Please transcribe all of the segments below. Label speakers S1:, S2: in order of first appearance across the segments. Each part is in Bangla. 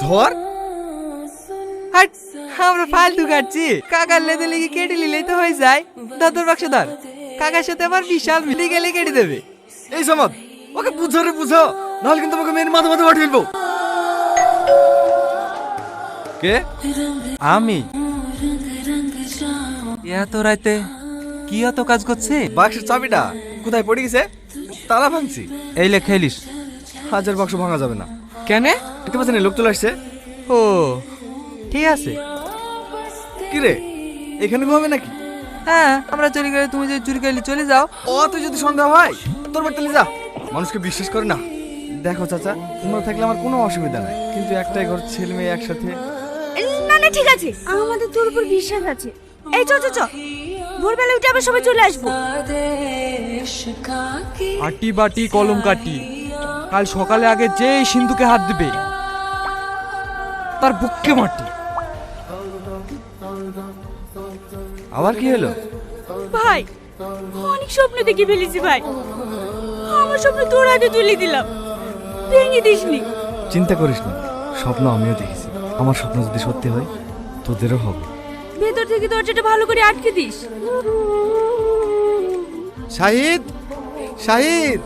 S1: ধর।
S2: হাট, আমরা ফালতু কাটছি। কাকার লেদে লেগে কেটে নিলেই তো হয়ে যায়। ধর বাক্স ধর, কাকার সাথে আমার বিশাল মিলে গেলে কেটে দেবে।
S1: এই সমাদ, ওকে বুঝো রে বুঝো, নাহলে কিন্তু তোমাকে মেয়ের মাথা মাথা ফাটিয়ে ফেলবো। কে?
S2: আমি এত রাতে কি এত কাজ করছে?
S1: বাক্সের চাবিটা কোথায় পড়ে গেছে? তালা ভাঙছি।
S2: এই লে খেলিস।
S1: হাজার বাক্স ভাঙা যাবে না।
S2: কেন?
S1: দেখতে পাচ্ছেন লোক চলে আসছে।
S2: ও ঠিক আছে।
S1: কি রে, এখানে ঘুমাবে নাকি?
S2: হ্যাঁ, আমরা চলে গেলে তুমি যদি চুরি করলে চলে যাও।
S1: অত যদি সন্দেহ হয় তোর বাড়িতে যা, মানুষকে বিশ্বাস করে না। দেখো চাচা, তোমরা থাকলে আমার কোনো অসুবিধা নাই, কিন্তু একটাই ঘর, ছেলে মেয়ে একসাথে।
S3: না না ঠিক আছে, আমাদের তোর উপর বিশ্বাস আছে। এই চ চ চ, ভোরবেলা উঠে আবার সবাই চলে আসবো।
S2: আটি বাটি কলম কাটি, কাল সকালে আগে যে সিন্ধুকে হাত দিবে তার বুককে মাটি।
S1: আবার কি হলো?
S3: ভাই, অনেক স্বপ্ন দেখে ফেলেছি ভাই। আমার স্বপ্ন তোর হাতে তুলে দিলাম, ভেঙে দিসনি।
S1: চিন্তা করিস না, স্বপ্ন আমিও দেখেছি। আমার স্বপ্ন যদি সত্যি হয় তোদেরও হবে।
S3: ভেতর থেকে দরজাটা ভালো করে আটকে দিস।
S1: শাহিদ, শাহিদ,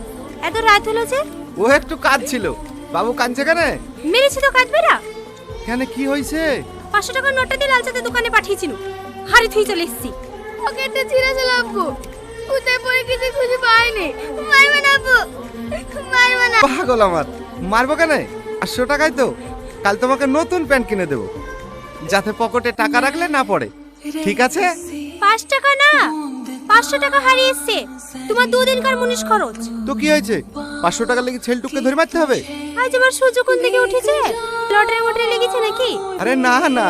S3: এত রাত হলো যে?
S1: ও একটু কাজ ছিল। বাবু কাঁদছে কেন?
S3: মেরেছি তো কাঁদবে না।
S1: কেন, কি হয়েছে?
S3: 500 টাকার নোটটা দিয়ে লালচাঁদের দোকানে পাঠিয়েছিল, হাড়ি থুই চলে এসেছি। পকেটটা ছিঁড়ে চলে আব্বু, কোথায় পড়ে কিছু খুঁজে পাইনি। মারবে না আব্বু, মারবে না।
S1: পাগল আমার, মারবো কেন? 500 টাকায় তো কাল তোমাকে নতুন প্যান্ট কিনে দেবো, যাতে পকেটে টাকা রাখলে না পড়ে, ঠিক আছে?
S3: 5 টাকা না, 500 টাকা হারিয়েছে তোমার 2 দিনকার মুনিশ খরচ।
S1: তো কি হয়েছে? 500 টাকা লেগে ছেলটুককে ধরে মারতে হবে?
S3: আজ আবার সূর্য কোন দিকে উঠেছে? লটারি মটারি লেগেছে নাকি?
S1: আরে না না,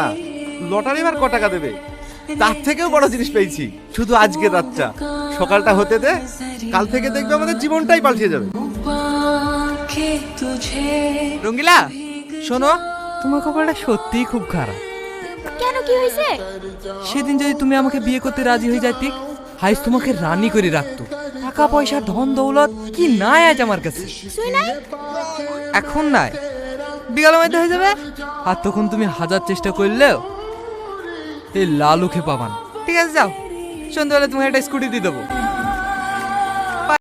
S1: লটারি এবার ক টাকা দেবে? তার থেকেও বড় জিনিস পেয়েছি। শুধু আজকে রাতটা, সকালটা হতে দে, কাল থেকে দেখবে আমাদের জীবনটাই পাল্টে যাবে।
S2: রঙ্গিলা শোনো, তোমার কপালটা সত্যিই খুব খারাপ।
S3: কেন, কি হয়েছে?
S2: সেদিন যদি তুমি আমাকে বিয়ে করতে রাজি হয়ে যাইতি, হাইস তোমাকে রানী করে রাখতো। টাকা পয়সা ধন দৌলত কি নাই আজ আমার কাছে।
S3: শুই নাই?
S2: এখন নাই, বিকালের মধ্যে হয়ে যাবে। আর তখন তুমি হাজার চেষ্টা করলেও এই লালুকে পাবান। ঠিক আছে যাও, সন্ধ্যাবেলা তোমাকে একটা স্কুটি দিয়ে দেবো।